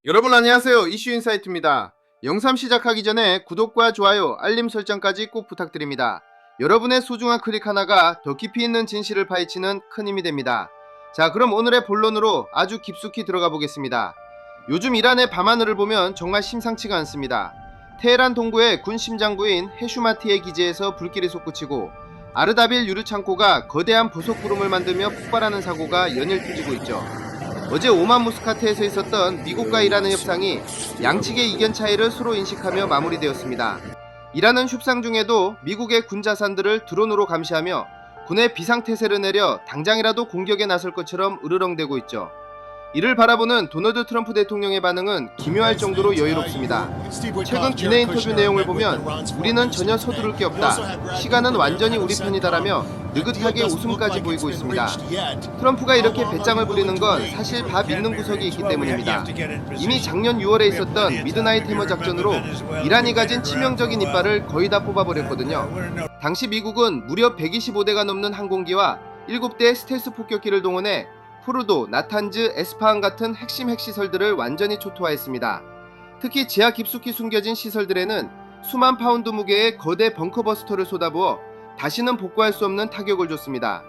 여러분 안녕하세요. 이슈인사이트입니다. 영상 시작하기 전에 구독과 좋아요, 알림 설정까지 꼭 부탁드립니다. 여러분의 소중한 클릭 하나가 더 깊이 있는 진실을 파헤치는 큰 힘이 됩니다. 자, 그럼 오늘의 본론으로 아주 깊숙이 들어가 보겠습니다. 요즘 이란의 밤하늘을 보면 정말 심상치가 않습니다. 테헤란 동부의 군 심장부인 헤슈마티의 기지에서 불길이 솟구치고 아르다빌 유류 창고가 거대한 보석 구름을 만들며 폭발하는 사고가 연일 터지고 있죠. 어제 오만 무스카트에서 있었던 미국과 이란의 협상이 양측의 이견 차이를 서로 인식하며 마무리되었습니다. 이란은 협상 중에도 미국의 군 자산들을 드론으로 감시하며 군의 비상태세를 내려 당장이라도 공격에 나설 것처럼 으르렁대고 있죠. 이를 바라보는 도널드 트럼프 대통령의 반응은 기묘할 정도로 여유롭습니다. 최근 기내 인터뷰 내용을 보면 우리는 전혀 서두를 게 없다. 시간은 완전히 우리 편이다라며 느긋하게 웃음까지 보이고 있습니다. 트럼프가 이렇게 배짱을 부리는 건 사실 다 믿는 구석이 있기 때문입니다. 이미 작년 6월에 있었던 미드나잇 해머 작전으로 이란이 가진 치명적인 이빨을 거의 다 뽑아버렸거든요. 당시 미국은 무려 125대가 넘는 항공기와 7대의 스텔스 폭격기를 동원해 포르도, 나탄즈, 에스파한 같은 핵심 핵시설들을 완전히 초토화했습니다. 특히 지하 깊숙이 숨겨진 시설들에는 수만 파운드 무게의 거대 벙커버스터를 쏟아부어 다시는 복구할 수 없는 타격을 줬습니다.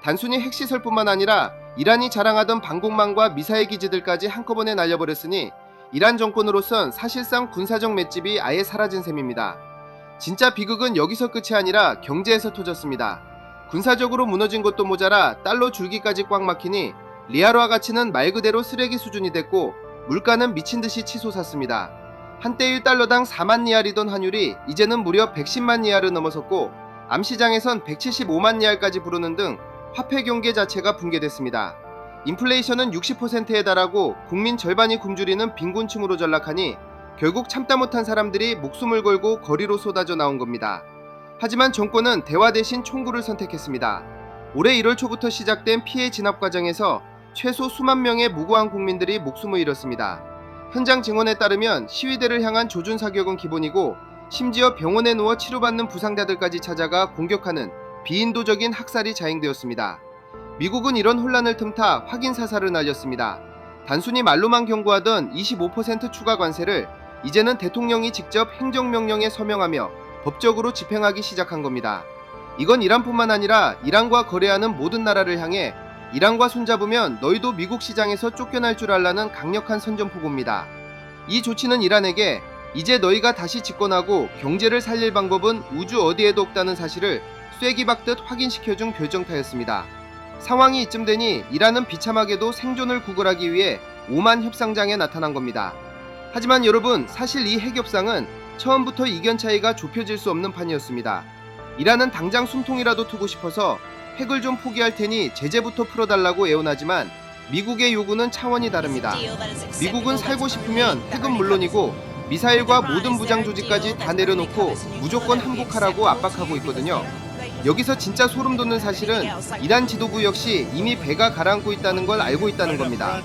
단순히 핵시설뿐만 아니라 이란이 자랑하던 방공망과 미사일 기지들까지 한꺼번에 날려버렸으니 이란 정권으로선 사실상 군사적 맷집이 아예 사라진 셈입니다. 진짜 비극은 여기서 끝이 아니라 경제에서 터졌습니다. 군사적으로 무너진 것도 모자라 달러 줄기까지 꽉 막히니 리알화 가치는 말 그대로 쓰레기 수준이 됐고 물가는 미친듯이 치솟았습니다. 한때 1달러당 4만 리알이던 환율이 이제는 무려 110만 리알을 넘어섰고 암시장에선 175만 리알까지 부르는 등 화폐 경계 자체가 붕괴됐습니다. 인플레이션은 60%에 달하고 국민 절반이 굶주리는 빈곤층으로 전락하니 결국 참다 못한 사람들이 목숨을 걸고 거리로 쏟아져 나온 겁니다. 하지만 정권은 대화 대신 총구를 선택했습니다. 올해 1월 초부터 시작된 피해 진압 과정에서 최소 수만 명의 무고한 국민들이 목숨을 잃었습니다. 현장 증언에 따르면 시위대를 향한 조준 사격은 기본이고 심지어 병원에 누워 치료받는 부상자들까지 찾아가 공격하는 비인도적인 학살이 자행되었습니다. 미국은 이런 혼란을 틈타 확인 사살을 날렸습니다. 단순히 말로만 경고하던 25% 추가 관세를 이제는 대통령이 직접 행정명령에 서명하며 법적으로 집행하기 시작한 겁니다. 이건 이란뿐만 아니라 이란과 거래하는 모든 나라를 향해 이란과 손잡으면 너희도 미국 시장에서 쫓겨날 줄 알라는 강력한 선전포고입니다. 이 조치는 이란에게 이제 너희가 다시 집권하고 경제를 살릴 방법은 우주 어디에도 없다는 사실을 쐐기 박듯 확인시켜준 결정타였습니다. 상황이 이쯤 되니 이란은 비참하게도 생존을 구걸하기 위해 오만 협상장에 나타난 겁니다. 하지만 여러분, 사실 이 핵협상은 처음부터 이견 차이가 좁혀질 수 없는 판이었습니다. 이란은 당장 숨통이라도 트고 싶어서 핵을 좀 포기할 테니 제재부터 풀어달라고 애원하지만 미국의 요구는 차원이 다릅니다. 미국은 살고 싶으면 핵은 물론이고 미사일과 모든 무장 조직까지 다 내려놓고 무조건 항복하라고 압박하고 있거든요. 여기서 진짜 소름 돋는 사실은 이란 지도부 역시 이미 배가 가라앉고 있다는 걸 알고 있다는 겁니다.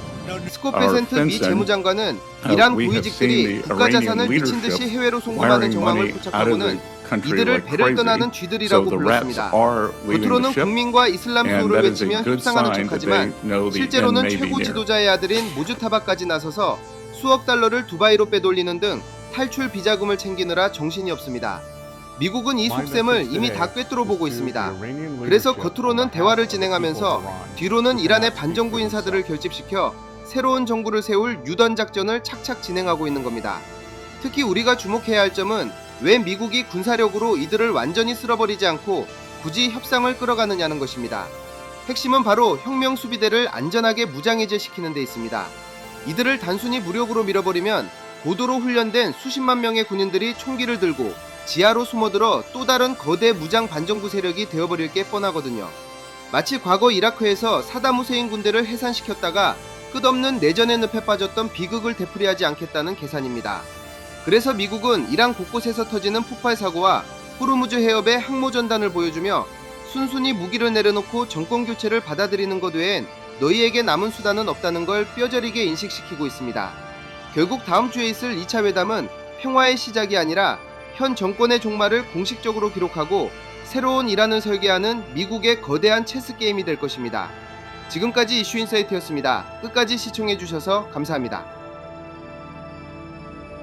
스콧 베센트 미 재무장관은 이란 고위직들이 국가 자산을 미친듯이 해외로 송금하는 정황을 포착하고는 이들을 배를 떠나는 쥐들이라고 불렀습니다. 겉으로는 국민과 이슬람 수호를 외치며 협상하는 척하지만 실제로는 최고 지도자의 아들인 모주타바까지 나서서 수억 달러를 두바이로 빼돌리는 등 탈출 비자금을 챙기느라 정신이 없습니다. 미국은 이 속셈을 이미 다 꿰뚫어 보고 있습니다. 그래서 겉으로는 대화를 진행하면서 뒤로는 이란의 반정부 인사들을 결집시켜 새로운 정부를 세울 유던 작전을 착착 진행하고 있는 겁니다. 특히 우리가 주목해야 할 점은 왜 미국이 군사력으로 이들을 완전히 쓸어버리지 않고 굳이 협상을 끌어가느냐는 것입니다. 핵심은 바로 혁명 수비대를 안전하게 무장해제시키는 데 있습니다. 이들을 단순히 무력으로 밀어버리면 고도로 훈련된 수십만 명의 군인들이 총기를 들고 지하로 숨어들어 또 다른 거대 무장 반정부 세력이 되어버릴 게 뻔하거든요. 마치 과거 이라크에서 사담 후세인 군대를 해산시켰다가 끝없는 내전의 늪에 빠졌던 비극을 되풀이하지 않겠다는 계산입니다. 그래서 미국은 이란 곳곳에서 터지는 폭발 사고와 호르무즈 해협의 항모 전단을 보여주며 순순히 무기를 내려놓고 정권 교체를 받아들이는 것 외엔 너희에게 남은 수단은 없다는 걸 뼈저리게 인식시키고 있습니다. 결국 다음 주에 있을 2차 회담은 평화의 시작이 아니라 현 정권의 종말을 공식적으로 기록하고 새로운 이란을 설계하는 미국의 거대한 체스 게임이 될 것입니다. 지금까지 이슈인사이트였습니다. 끝까지 시청해주셔서 감사합니다.